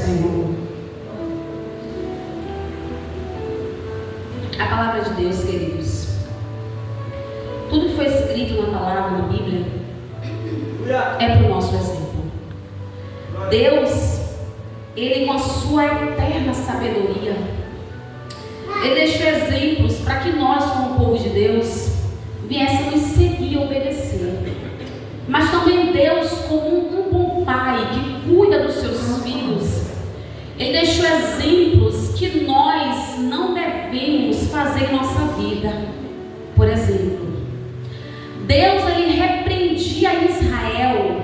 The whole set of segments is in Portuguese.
Senhor. A palavra de Deus, queridos, tudo que foi escrito na palavra, na Bíblia, é para o nosso exemplo. Deus, Ele com a sua eterna sabedoria, Ele deixou exemplos para que nós, como povo de Deus, viéssemos seguir e obedecer. Mas também Deus, como um bom pai que cuida dos seus filhos, Ele deixou exemplos que nós não devemos fazer em nossa vida. Por exemplo, Deus, Ele repreendia Israel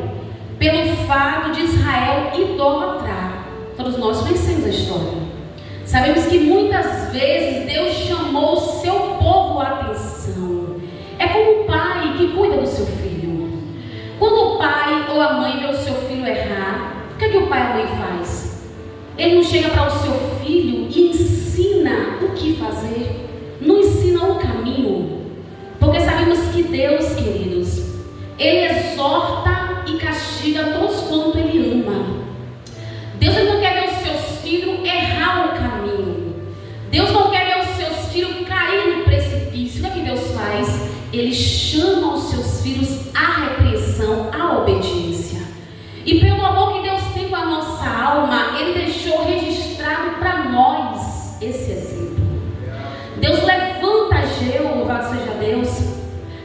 pelo fato de Israel idolatrar. Todos nós conhecemos a história. Sabemos que muitas vezes Deus chamou o seu povo à atenção. É como o pai que cuida do seu filho. Quando o pai ou a mãe vê o seu filho errar, o que é que o pai ou a mãe faz? Ele não chega para o seu filho e ensina o que fazer, não ensina o caminho. Porque sabemos que Deus, queridos, Ele exorta e castiga todos quanto Ele ama. Deus não quer ver os seus filhos errar o caminho. Deus não quer ver os seus filhos cair no precipício. O que Deus faz? Ele chama os seus filhos à repreensão, à obediência. E pelo amor que Deus tem com a nossa alma, Ele deixou registrado para nós esse exemplo. Deus levanta Ageu, louvado seja Deus.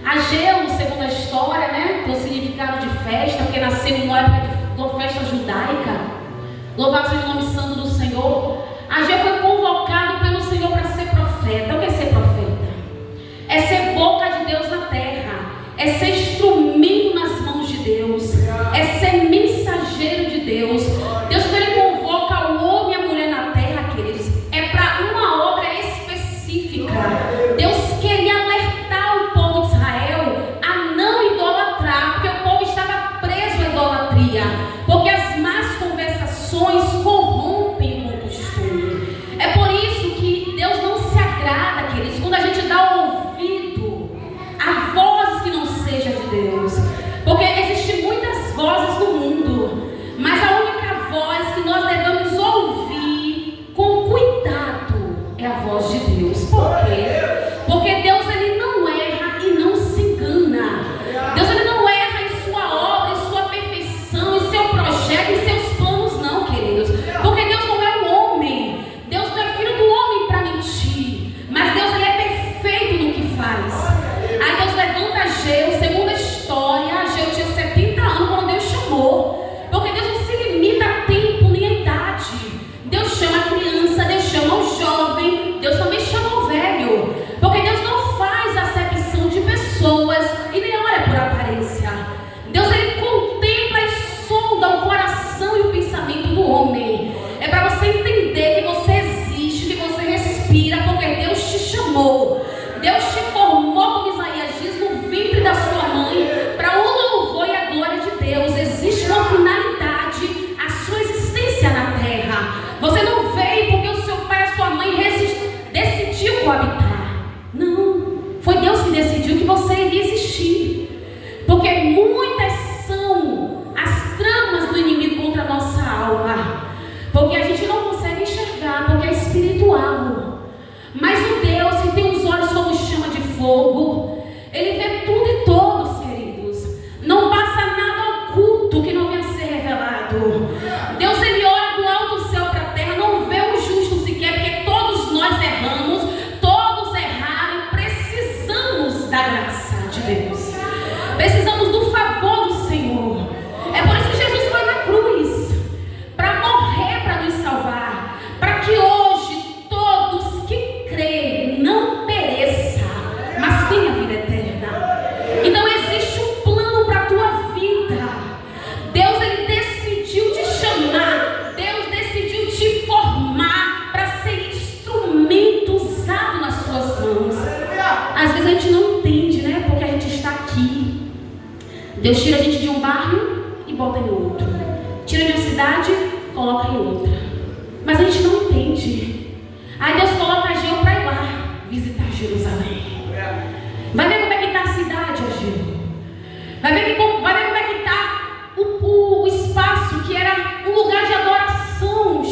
Ageu, segundo a história, tem o significado de festa, porque nasceu em uma época de uma festa judaica. Louvado seja o nome santo do Senhor. Ageu foi convocado pelo Senhor para ser profeta. O que é ser profeta? É ser boca de Deus na terra. É ser instrumento nas mãos de Deus. É ser mensageiro de Deus. Deus, quando Ele convoca o homem e a mulher na terra, queridos, é para uma obra específica. Deus queria alertar o povo de Israel a não idolatrar, porque o povo estava preso à idolatria, porque as más conversações corrompem o costume. É por isso que Deus não se agrada, queridos, quando a gente dá ouvido a vozes que não sejam de Deus. Porque existem muitas vozes no mundo, mas a única voz que nós devemos ouvir com cuidado é a voz de Deus. Por quê? Porque Deus, Ele não erra e não se engana. Deus, Ele não erra em sua obra, em sua perfeição, em seu projeto, em seus planos, não, queridos. Porque Deus não é um homem. Deus não é filho do homem para mentir. Mas Deus, Ele é perfeito no que faz. Aí Deus levanta Ageu, segundo a história, Ageu tinha 70 anos quando Deus chamou. Porque Deus não se limita a tempo nem a idade. Deus chama a criança, Deus chama o jovem, Deus também chama o velho. Porque Deus não faz acepção de pessoas e nem olha por aparência. Deus, Ele contempla e sonda o coração e o pensamento do homem. É para você entender que você existe, que você respira, porque Deus te chamou. Deus te formou, como Isaías diz, no ventre da sua mãe, para o louvor e a glória de Deus. Existe uma finalidade, a sua existência na terra. Você não veio porque o seu pai e a sua mãe decidiu coabitar. Não, foi Deus que decidiu que você iria existir. Porque muitas são as tramas do inimigo contra a nossa alma. Porque a gente não consegue enxergar, porque é espiritual. Mas o Deus que tem os olhos como chama de fogo, Ele vê tudo e todos, queridos. Não passa nada oculto que não venha a ser revelado. Deus, Ele olha do alto do céu para a terra, não vê o justo sequer, porque todos nós erramos, todos erraram e precisamos da graça de Deus. Precisamos do favor do Senhor. É por isso que Jesus foi na cruz, para morrer, para nos salvar, para que hoje todos que creem não pereça, mas tenha vida eterna. Então existe um plano para a tua vida. Deus, Ele decidiu te chamar. Deus decidiu te formar para ser instrumento usado nas suas mãos. Às vezes a gente não entende, porque a gente está aqui. Deus tira a gente de um bairro e bota em outro. Tira de uma cidade, coloca em outra. Mas a gente não entende. Aí Deus coloca Ageu para ir lá visitar Jerusalém. Vai ver como é que está a cidade, Ageu. Vai ver como é que está o espaço que era um lugar de adoração.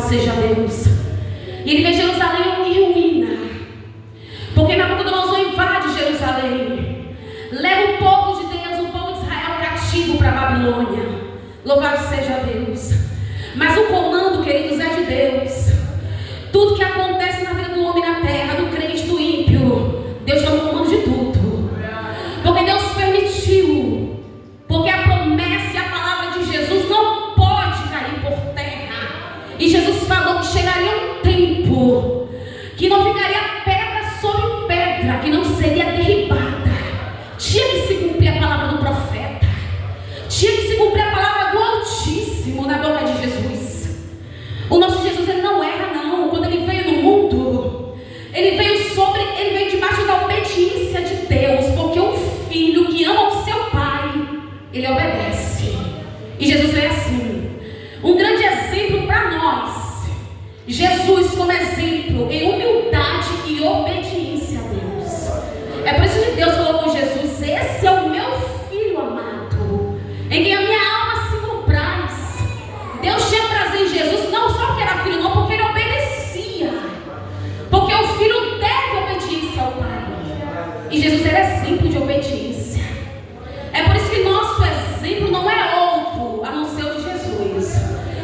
seja Deus. E ele vê Jerusalém em ruína, porque Nabucodonosor invade Jerusalém, leva o povo de Deus, o povo de Israel cativo para a Babilônia. Louvado seja Deus. Mas o comando, queridos, é de Deus. Tudo que acontece na vida do homem na terra, do crente, do ímpio, Deus está no comando de tudo. Porque Deus permitiu. Porque a promessa e a palavra de Jesus não pode cair por terra. E Jesus falou que chegaria um tempo que não ficaria pedra sobre pedra, que não seria derribada. Tinha que se cumprir a palavra do profeta. Tinha que se cumprir a palavra do Altíssimo na boca de Jesus. O nosso Jesus, ele não erra não. Quando ele veio no mundo, ele veio debaixo da obediência de Deus. Porque um filho que ama o seu pai, ele obedece. E Jesus veio assim. Um grande exemplo para nós. Jesus como exemplo em humildade e obediência a Deus. É por isso que Deus falou com Jesus: esse é o meu filho amado, em quem a minha alma se compraz. Deus tinha prazer em Jesus, não só porque era filho, não, porque ele obedecia. Porque o filho deve obediência ao Pai. E Jesus era exemplo de obediência. É por isso que nosso exemplo não é outro a não ser o de Jesus.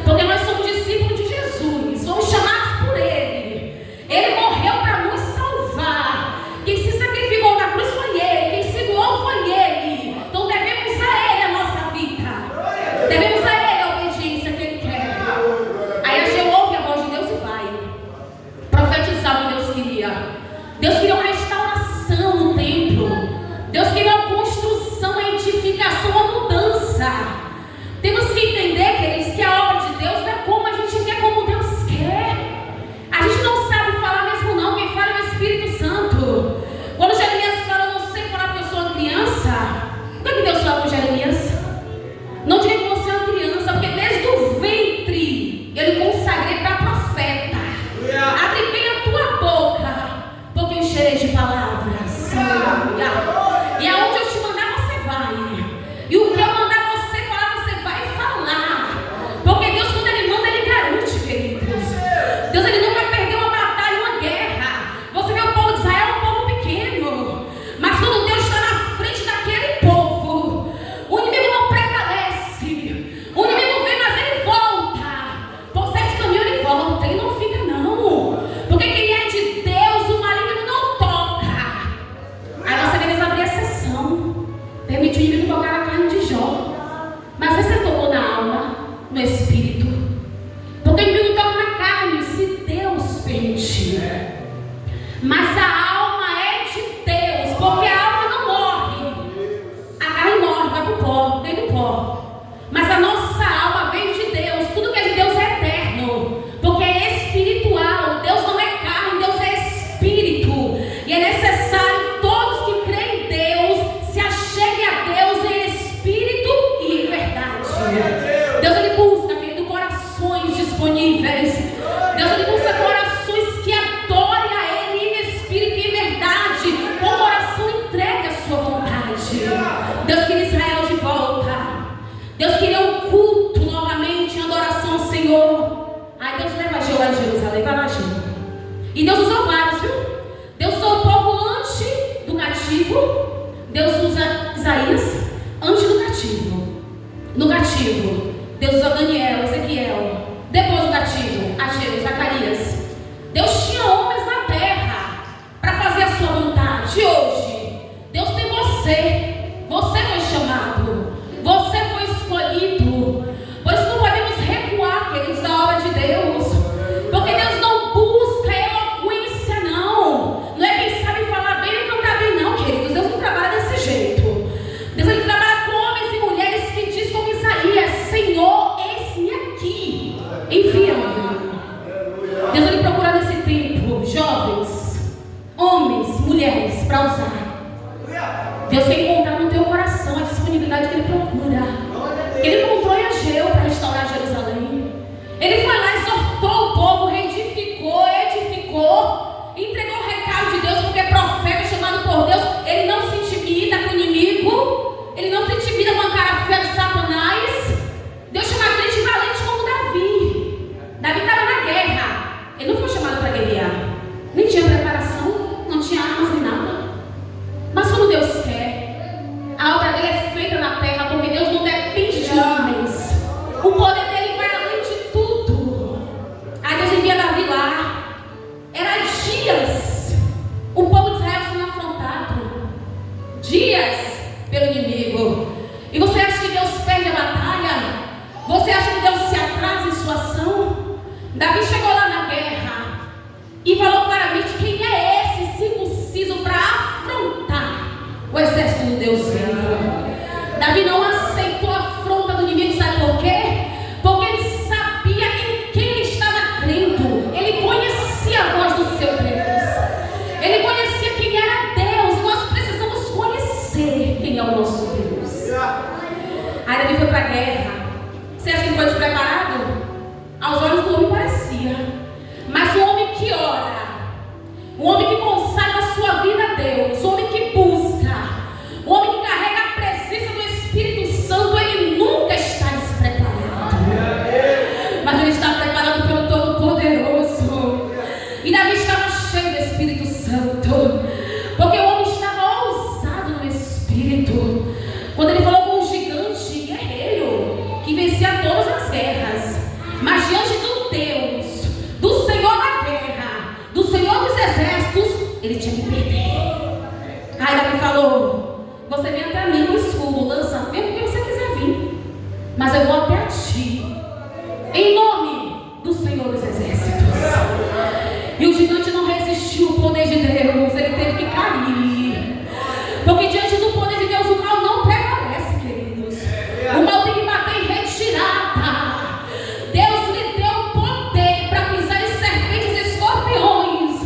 Porque nós somos discípulos de Jesus, somos chamados por Ele. Ele morreu para nos salvar. Quem se sacrificou na cruz foi Ele, quem se doou foi Ele. Então devemos a Ele a nossa vida. Devemos a Ele a obediência que Ele quer. Aí Ageu ouve a voz de Deus e vai profetizar o que Deus queria. Deus queria uma restauração no templo. Deus queria uma construção, uma edificação, uma mudança. Temos que entender, queridos, que a obra de Deus não é como a gente quer, como Deus quer. A gente não sabe falar mesmo não, quem fala é o Espírito Santo. Quando Jeremias fala, eu não sei falar porque eu sou uma criança. O que é que Deus fala com Jeremias? Não diga que você é uma criança, porque desde o ventre eu lhe consagrei para profeta. Abre bem a tua boca, porque eu encherei de palavras. E aonde eu te mandar, você vai. E o que eu mandar você falar, você vai falar. Porque Deus, quando Ele manda, Ele garante, queridos. Deus, Ele nunca perdeu uma batalha, uma guerra. Você vê o povo de Israel, é um povo pequeno. Mas quando Deus está na frente daquele povo, o inimigo não prevalece. O inimigo vem, mas ele volta. Por certo caminho ele volta, ele não fica não. Porque quem é de Deus, o maligno não toca. Aí você vê eles abrir a sessão. Permitiu o inimigo tocar a carne de Jó. Mas você tocou na alma, no espírito. Porque o inimigo toca na carne, se Deus permitir. Mas a alma é de Deus, porque a alma não morre. A carne morre, vai pro pó, vem do pó. Mas a nossa alma vem de Deus. Tudo que é de Deus é eterno, porque é espiritual. Deus não é carne, Deus é espírito. E é necessário todos que creem em Deus se acheguem a Deus em espírito e em verdade. Deus, Ele busca, querido, corações disponíveis. Deus, Ele busca corações que adorem a Ele em espírito e em verdade, com o coração entregue à sua vontade. Deus queria Israel de volta. Deus queria um culto novamente, em adoração ao Senhor. Aí Deus leva Ageu a Jerusalém, vai lá, Ageu. E Deus usou vários, viu? Deus usou o povo antes do cativo. Deus usa Isaías antes do cativo. No cativo, Deus usa Daniel, Ezequiel. Depois do cativo, Ageu, Zacarias. Deus tinha homens na terra para fazer a sua vontade. E hoje, Deus tem você. Você foi chamado. Você foi escolhido. Por isso não podemos recuar, queridos, da obra de Deus. Porque Deus não busca eloquência, não. Não é quem sabe falar bem ou cantar bem, não, queridos. Deus não trabalha desse jeito. Deus, Ele trabalha com homens e mulheres que diz como Isaías: Senhor, eis-me aqui, envia-me. Deus, Ele procura nesse tempo jovens, homens, mulheres, para usar. Deus quer encontrar no teu coração a disponibilidade que Ele procura. Ele encontrou em Ageu para restaurar Jerusalém. Ele foi lá, exortou o povo, reedificou, edificou, entregou o recado de Deus, porque profeta chamado por Deus, ele não se intimida com o inimigo, ele não se intimida com a cara feia de Satanás. Deus chama crente valente como Davi. Davi estava na guerra. dias pelo inimigo. E você acha que Deus perde a batalha? Você acha que Deus se atrasa em sua ação? Davi chegou lá na guerra e falou claramente: quem é esse circunciso para afrontar o exército do Deus vivo? Davi não aceitou a afronta do inimigo, sabe por quê? Porque ele sabia em quem ele estava crendo. Ele conhecia a voz do seu Deus. Ele conhecia quem era Deus. E nós precisamos conhecer quem é o nosso Deus. Aí Davi foi para a guerra. Você acha que ele foi despreparado? Aos olhos do homem parecia. Mas o homem que ora, o homem que consagra a sua vida a Deus, o homem que busca, o homem que carrega a presença do Espírito Santo, ele nunca está despreparado. Mas ele está preparado pelo Todo-Poderoso. E Davi estava cheio do Espírito Santo, porque o homem estava ousado no Espírito. Quando ele falou com um gigante guerreiro que vencia todas as guerras, mas diante do Deus, do Senhor da guerra, do Senhor dos exércitos, ele tinha que perder. Aí Davi falou: você vem até mim no escudo, lança, vem porque você quiser vir, mas eu vou até a ti, em nome do Senhor dos exércitos. E o gigante não resistiu ao poder de Deus, ele teve que cair, porque diante do poder de Deus o mal não prevalece, queridos. O mal tem que bater em retirada. Deus lhe deu poder para pisar em serpentes e escorpiões.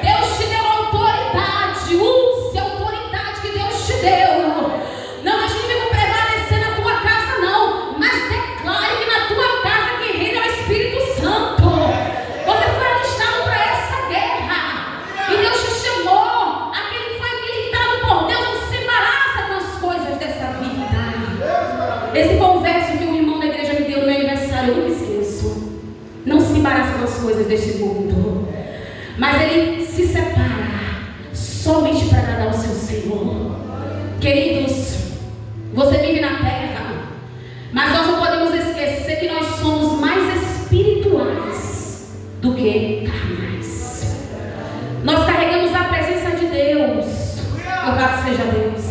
Deus te deu autoridade. Use a autoridade que Deus te deu. Não deixe o inimigo prevalecer na tua casa, não, mas declare que na tua casa quem reina é o Espírito Santo. Você foi alistado para essa guerra, e Deus te chamou. Aquele que foi habilitado por Deus não se embaraça com as coisas dessa vida. Esse foi um verso que o irmão da igreja me deu no meu aniversário, eu nunca esqueço. Não se embaraça com as coisas deste mundo, mas ele se separa somente para agradar o seu Senhor. Queridos, você vive na terra, mas nós não podemos esquecer que nós somos mais espirituais do que carnais. Nós carregamos a presença de Deus. Louvado seja Deus.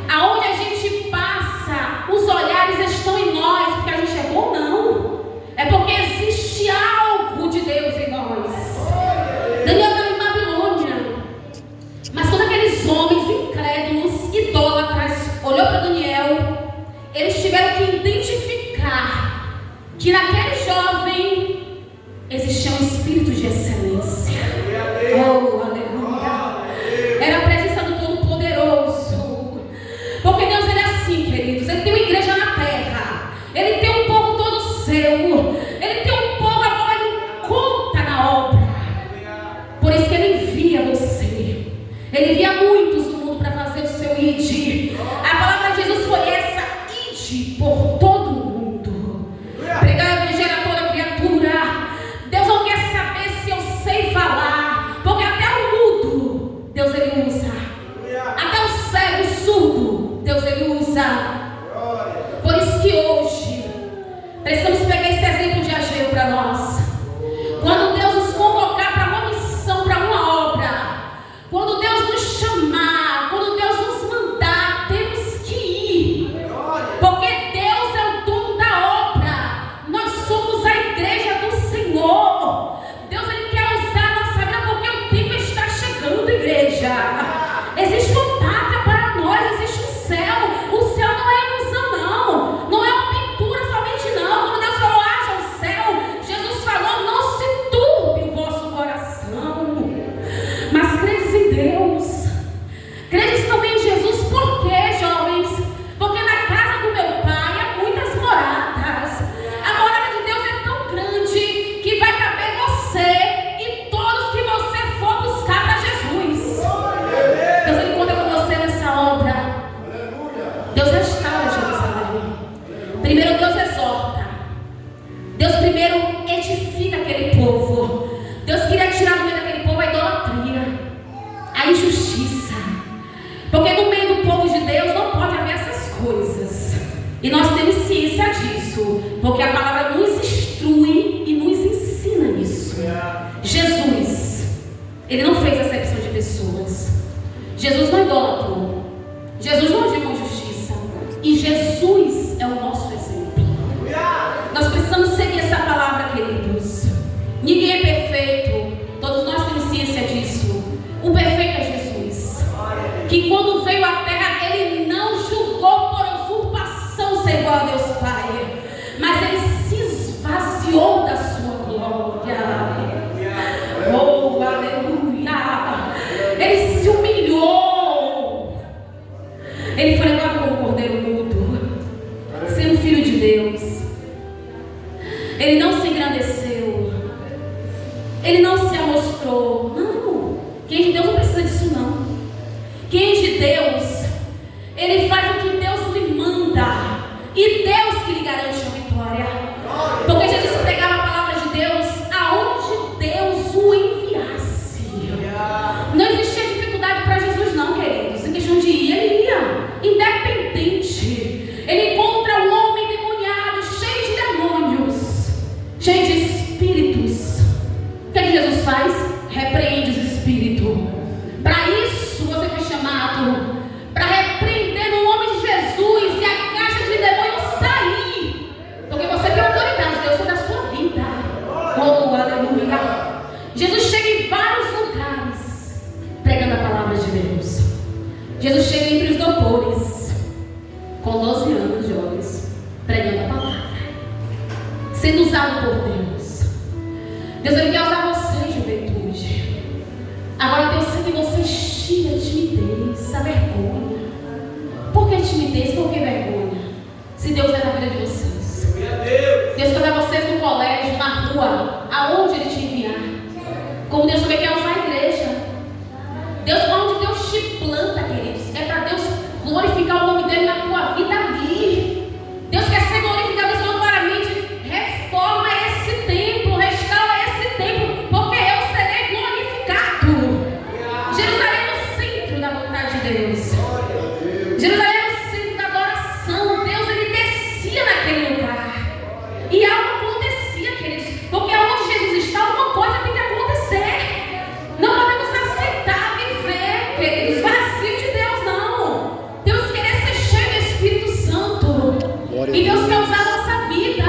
Aonde a gente passa, os olhares estão em nós, porque a gente é bom, não. É porque existe algo de Deus em nós. Daniel estava em Babilônia, mas quando aqueles homens incrédulos, idólatras, olhou para Daniel, eles tiveram que identificar que naquele jovem existia um espírito de excelência. Oh, aleluia! Era a presença do Todo-Poderoso. Porque Deus, ele é assim, queridos. Ele tem uma igreja na terra, ele tem um povo todo seu, ele tem um povo a qual ele conta na obra. Por isso que ele envia você. Ele envia muitos no mundo para fazer o seu ide. A palavra de Jesus foi essa: ide por todo o mundo, pregar o evangelho a toda criatura. Deus não quer saber se eu sei falar, porque até o mudo Deus ele usa, até o cego e surdo Deus ele usa. Por isso que hoje precisamos pegar esse exemplo de Ageu para nós. Quando Deus nos convocar para uma missão, para uma obra, quando Deus nos chamar, quando Deus nos mandar, temos que ir, porque Deus é o dono da obra. Nós somos a igreja do Senhor. Deus ele quer usar a nossa vida, porque o tempo está chegando, igreja. Existe uma pátria para nós, existe um céu. O céu não é ilusão, não. Não é uma pintura somente, não. Quando Deus falou, haja o céu, Jesus falou, não se turbe o vosso coração, mas credes em Deus. Credes também em Jesus. Por quê, jovens? Porque na casa do meu pai há muitas moradas. A morada de Deus é tão grande que vai caber você e todos que você for buscar para Jesus. Deus ele conta com você nessa obra. Deus restaura Jerusalém. Primeiro Deus exorta. Deus primeiro edifica aquele povo. Deus queria tirar do meio daquele povo a idolatria, a injustiça, porque no meio do povo de Deus não pode haver essas coisas. E nós temos ciência disso, porque a palavra nos instrui e nos ensina isso. Jesus, ele não fez acepção de pessoas. Jesus não idolatrou. Ele foi levado como cordeiro mudo, sendo filho de Deus. Ele não se engrandeceu, ele não se amostrou. Não, quem é de Deus não precisa disso não. Quem é de Deus, ele faz o que Deus lhe manda, e Deus que lhe garante a vitória. Porque Jesus pregava a palavra de Deus aonde Deus o enviasse. Não existia dificuldade para Jesus não, queridos. Em questão de ir, ele ia, independente. Ele encontra um homem endemoniado, cheio de demônios, cheio de espíritos. O que é que Jesus faz? Repreende os espíritos. Para isso você foi chamado, para repreender no nome de Jesus e a caixa de demônios sair. Porque você tem autoridade, Deus, sobre a sua vida. Oh, aleluia. Jesus chega em vários lugares pregando a palavra de Deus. Jesus chega entre os doutores com 12 anos, jovens, pregando a palavra, sendo usado por Deus. Deus, ele quer usar você, juventude. Agora Deus sabe que você tira a timidez, a vergonha. Por que timidez? Por que vergonha? Se Deus é na vida de vocês, Deus quer usar vocês no colégio, na rua, aonde Ele te enviar. Como Deus também quer usar a igreja. Deus, onde Deus te planta, queridos, é para Deus glorificar o nome dEle na tua vida ali. Deus quer ser glorificado, Deus falou claramente: reforma esse templo, restaura esse templo, porque eu serei glorificado. Jerusalém é o centro da vontade de Deus. Jerusalém é o centro da adoração. Deus, ele descia naquele lugar e algo acontecia, queridos, porque aonde Jesus está, alguma coisa tem que acontecer. Não podemos aceitar viver, queridos, vazio de Deus, não. Deus querer ser cheio do Espírito Santo. E Deus quer usar a nossa vida.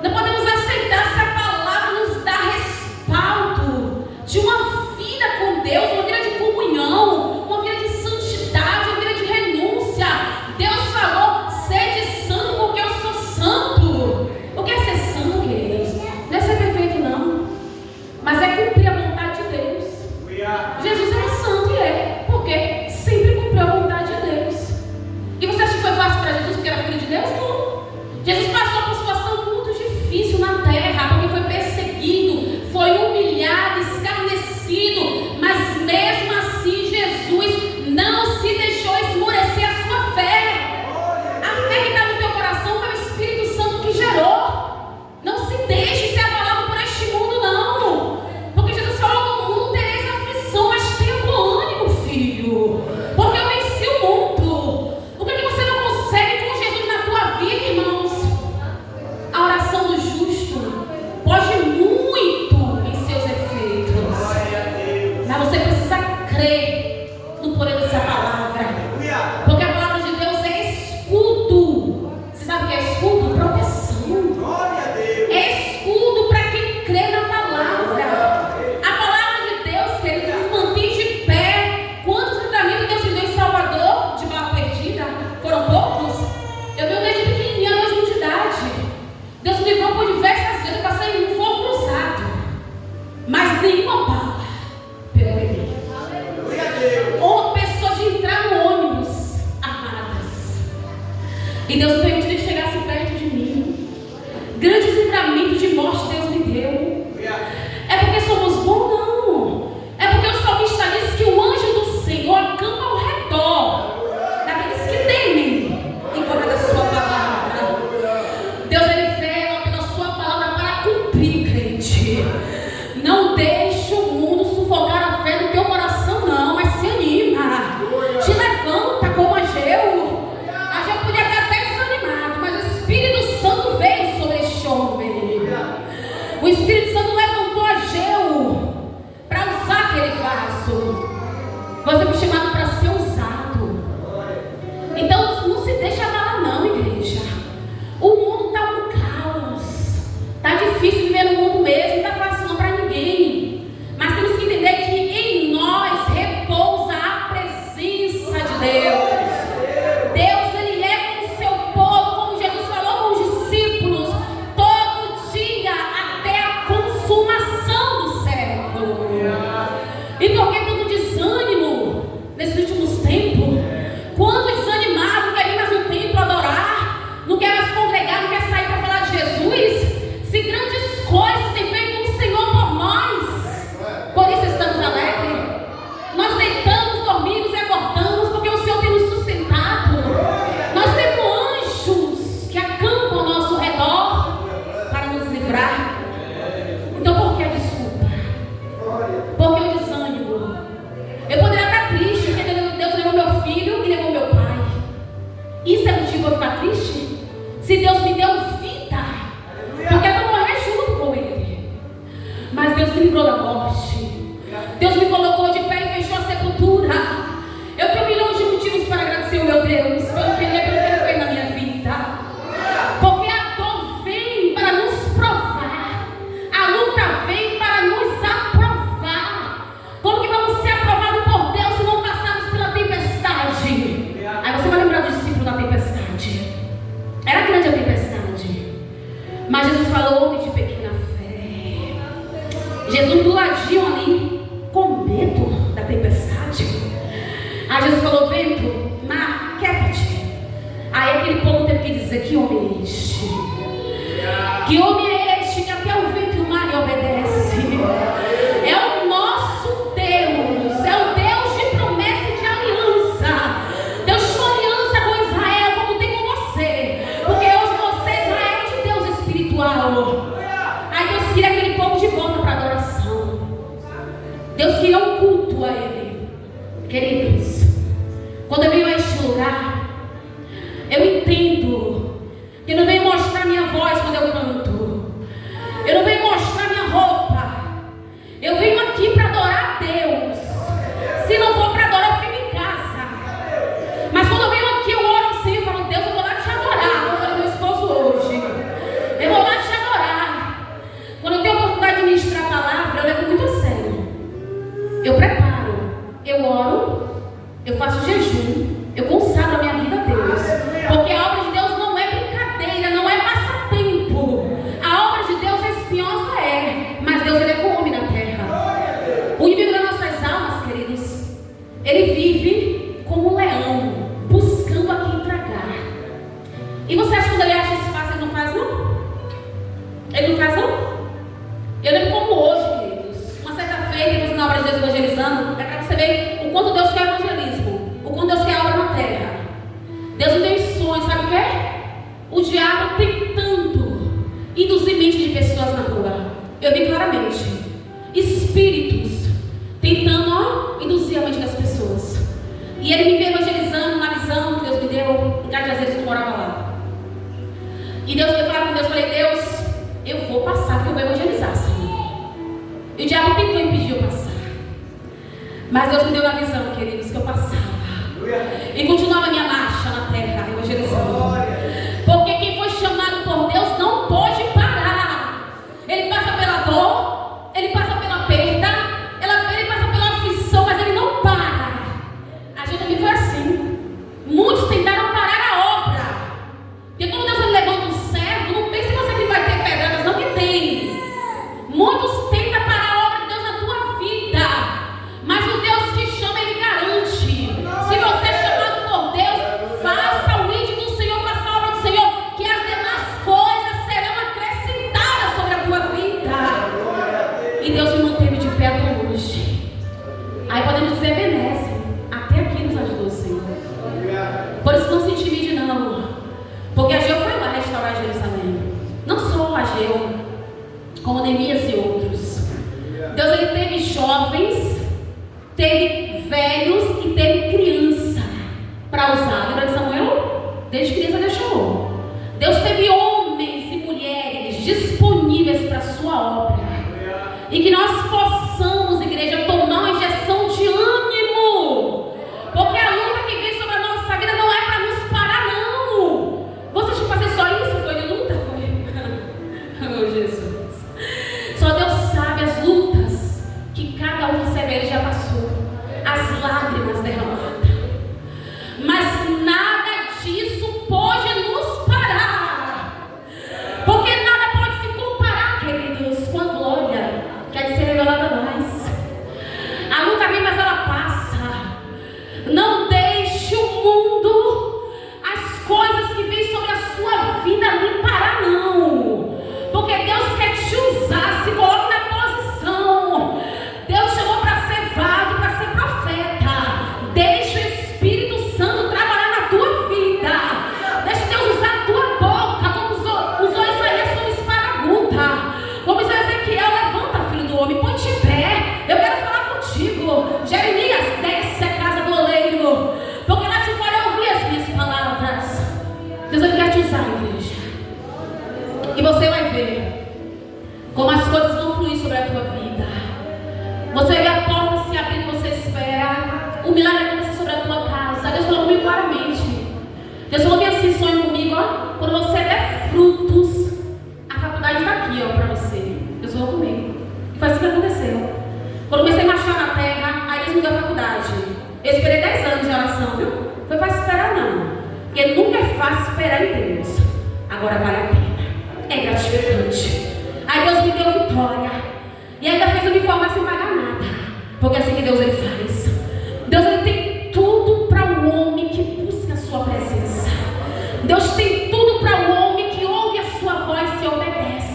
Não podemos aceitar se a palavra nos dá respaldo de uma vida com Deus, uma vida de comunhão, uma vida de santidade, uma vida de renúncia. Deus falou: sede santo porque eu sou santo. O que é ser santo, queridos? Não é ser perfeito não, mas é cumprir a vontade de Deus. Jesus era santo e é, porque sempre cumpriu a vontade de Deus. E você acha que foi fácil para Jesus porque era filho de Deus? Não. Jesus passou por uma situação muito difícil na terra, porque foi perseguido, foi humilhado, escarnecido, mas mesmo assim Jesus não se deixou esmorecer a sua fé. A fé que está no teu coração foi o Espírito Santo que gerou. Não se deixe ser abalado por este mundo, não. Porque Jesus falou: no mundo tereis aflição, mas tenha bom ânimo, filho, porque eu venci o mundo. O que é que você não consegue com Jesus na tua vida, irmãos? A oração do justo pode muito em seus efeitos, mas você precisa crer no poder dessa palavra, porque a palavra de Deus é escudo. Você sabe o que é escudo? Proteção. É escudo para quem crê na palavra. A palavra de Deus, querido, nos mantém de pé. Quantos livramentos Deus te deu em Salvador de bala perdida? Foram poucos? Eu vi desde pequenininha, 2 anos de idade. Deus me livrou por diversas vezes. Eu passei no fogo cruzado, mas nenhuma bala pegou em mim. Ou pessoas de entrar no ônibus armadas, e Deus me permitiu que chegasse perto de mim. Grandes livramentos de morte Deus me deu. É porque somos bons? Não. É porque o salmista diz que o anjo do Senhor acampa ao redor daqueles que temem em correr da sua palavra. Deus, ele vela pela sua palavra para cumprir, crente. Não deixe o mundo sufocar a fé do teu coração, não, mas se anima. Te levanta como Ageu. Ageu podia ter até desanimado, mas o Espírito Santo veio sobre este homem. Se Deus me deu vida, porque eu vou morrer junto com Ele. Mas Deus me livrou da morte. Deus me colocou de pé e fechou a sepultura. Eu tenho milhões de motivos para agradecer o meu Deus pelo que Ele fez na minha vida. Porque a dor vem para nos provar, a luta vem para nos aprovar. Como que vamos ser aprovados por Deus se não passarmos pela tempestade? Aí você vai lembrar do discípulo da tempestade. Era grande a tempestade, mas Jesus falou: homem de pequena fé. Jesus do ladinho ali, com medo da tempestade. Aí Jesus falou: vento, mar, quieta-te. Aí aquele povo teve que dizer: que homem é este? Que homem é este que até o vento e o mar lhe obedece? É o nosso Deus, é o Deus de promessa e de aliança. Deus tinha aliança com Israel como tem com você, porque hoje você, Israel, é de Deus espiritual. Aí Deus queria aquele povo de volta para a adoração. Deus queria um culto a Ele. Queridos, quando eu venho a este lugar, eu entendo que eu não venho mostrar minha voz quando eu canto, eu não venho mostrar minha roupa, eu venho aqui para adorar a Deus. Se não for para adorar, eu fico em casa. Mas quando eu venho aqui, eu oro assim, eu falo: Deus, eu vou lá te adorar. Eu falei meu esposo hoje, eu vou lá te adorar. Quando eu tenho a oportunidade de ministrar a palavra, eu levo muito a sério. Eu preparo, eu oro, eu faço jejum, eu consagro a minha vida a Deus. Porque a obra de Deus não é brincadeira, não é passatempo. A obra de Deus é espinhosa, mas Deus, Ele é com o homem na terra. O inimigo das nossas almas, queridos, ele vive como um leão, buscando a quem tragar. E você acha que quando ele acha esse fácil, ele não faz, não? Ele não faz, não? Eu lembro como hoje, queridos, uma certa feita, você na obra de Deus evangelizando, é para você ver o quanto Deus quer evangelismo, o quanto Deus quer obra na terra. Deus me deu sonhos, sabe o que é? O diabo tentando induzir mente de pessoas na rua. Eu vi claramente espíritos tentando induzir a mente das pessoas. E ele me veio evangelizando na visão que Deus me deu. Em casa de vezes eu morava lá. E Deus veio falar com Deus, falei: Deus, eu vou passar, porque eu vou evangelizar, Senhor. E o diabo tentou impedir eu passar, mas Deus me deu na visão, queridos, que eu passava e continuava a minha marcha na terra, evangelizando. Porque quem foi chamado por Deus não pode parar. Ele passa pela dor, ele passa pela perda, ele passa pela aflição, mas ele não para. A gente também foi assim. Muitos tentaram parar a obra. Porque quando Deus levanta um servo, não pense você que vai ter pedradas, não, que tem. Muitos tentam parar a obra de Deus na tua vida, mas o Deus que chama, Ele garante. Se você é chamado por Deus, faça o ídolo do Senhor, faça a obra do Senhor, que as demais coisas serão acrescentadas sobre a tua vida. E Deus me manteve de pé até hoje. Aí podemos dizer: benesse, até aqui nos ajudou o Senhor. Por isso não se intimide, não, porque Ageu foi lá restaurar Jerusalém. Não só Ageu, como Neemias e outros. Deus, Ele teve jovens, teve velhos e teve criança para usar. Lembra de Samuel? Desde criança Deus chamou. Deus teve homens e mulheres disponíveis para a sua obra. E que nós possamos, igreja, tomar uma injeção de ânimo. Porque a luta que vem sobre a nossa vida não é para nos parar, não. Você acha que vai ser só isso? Foi de luta? Foi. Oh, Jesus. Só Deus sabe as lutas que cada um recebe. Ele já passou. As lágrimas derramadas. Mas nada disso pode nos parar. Porque nada pode se comparar, queridos, com a glória que há de ser revelada Deus falou bem assim, sonho comigo, ó. Quando você der frutos, a faculdade está aqui, ó, para você. Deus falou comigo. E foi assim que aconteceu. Quando comecei a marchar na terra, aí Deus me deu a faculdade. Eu esperei 10 anos de oração, viu? Foi fácil esperar, não. Porque nunca é fácil esperar em Deus. Agora vale a pena. É gratificante. Aí Deus me deu vitória. E ainda fez eu me formar sem pagar nada. Porque é assim que Deus ele faz. Deus ele tem tudo para o homem que busca a sua presença. Deus tem tudo para o homem que ouve a sua voz e obedece.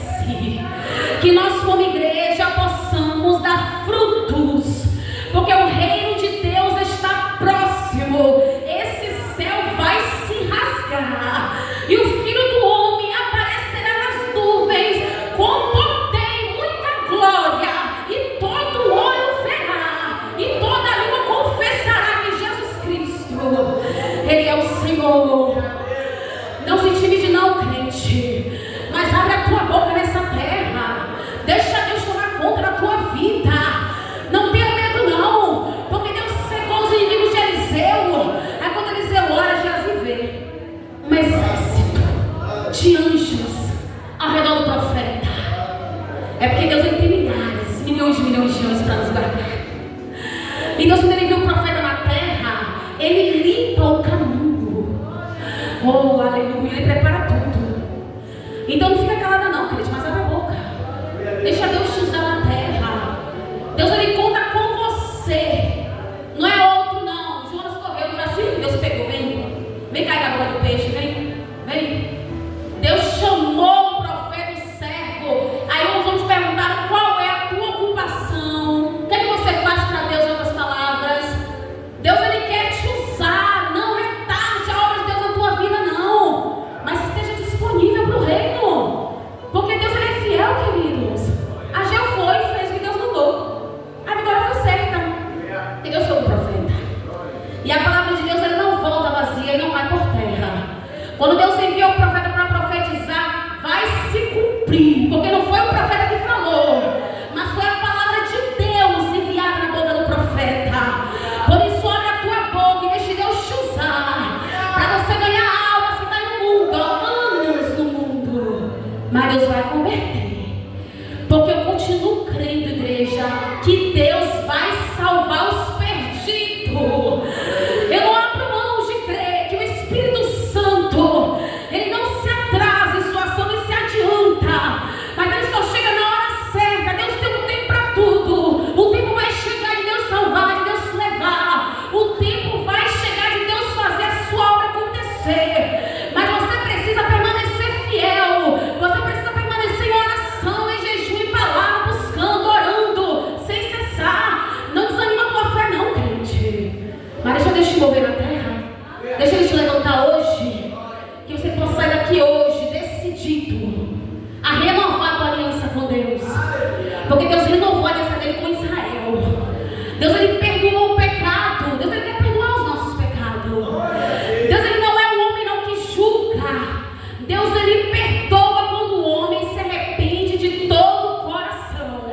Que nós como igreja possamos dar frutos. Porque o reino de Deus está próximo. Esse céu vai se rasgar. E o Filho do Homem aparecerá nas nuvens com poder e muita glória. E todo olho verá. E toda língua confessará que Jesus Cristo, Ele é o Senhor. Não se intimide não, crente. Mas abre a tua boca nessa terra. Deixa Deus tomar conta da tua vida. Não tenha medo não. Porque Deus secou os inimigos de Eliseu. Aí quando Eliseu ora, Geazi vê um exército de anjos ao redor do profeta. É porque Deus ele tem milhares, milhões de anjos para nos guardar. E Deus, quando ele viu o profeta na terra, ele limpa o caminho. Oh, aleluia, ele prepara tudo. Então não fica calada não, querido, mas abre a boca. Deixa Deus te usar na terra. Deus ele conta com você. Não é outro não. Jonas correu, não foi assim? Deus pegou, vem. Vem cair na boca do peixe, vem. Vem. Deus chamou o profeta, o servo. Aí os homens perguntaram qual é a tua ocupação. O que é que você faz para Deus, em outras palavras? Deus ele quer te usar. Não retarde a obra de Deus na tua vida, não. Mas esteja disponível para o reino. Porque Deus ele é fiel, queridos. Ageu foi e fez o que Deus mandou. A vitória foi certa. E Deus foi o profeta. E a palavra de Deus ele não volta vazia e não vai por terra. Quando Deus enviou o profeta para profetizar, vai se cumprir. Porque não foi o profeta que falou, mas foi a palavra de Deus enviada na boca do profeta. Por isso abre a tua boca e deixe Deus te usar. Para você ganhar almas que está no mundo, anos no mundo. Mas Deus vai converter. Porque eu continuo crendo, igreja, que Deus vai salvar os perdidos. Eu não abro mão de crer que o Espírito Santo, ele não se atrasa em sua ação, ele se adianta. Mas ele só chega na hora certa. Deus tem um tempo para tudo. O tempo vai chegar de Deus salvar, de Deus levar. O tempo vai chegar de Deus fazer a sua obra acontecer. Mas você precisa permanecer fiel. Você precisa permanecer em oração, em jejum, em palavra, buscando, orando, sem cessar. Não desanima a tua fé não, crente. Mas deixa Deus te mover na terra. Deixa Ele te levantar hoje. Que você possa sair daqui hoje decidido a renovar a tua aliança com Deus. Porque Deus renovou a aliança dele com Israel. Deus ele perdoou o pecado. Deus ele quer perdoar os nossos pecados. Deus ele não é um homem não que julga. Deus ele perdoa quando o homem se arrepende de todo o coração.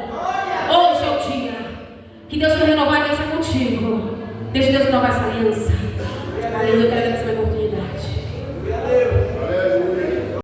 Hoje é o dia que Deus vai renovar a aliança contigo. Deixa Deus renovar essa aliança. Aleluia.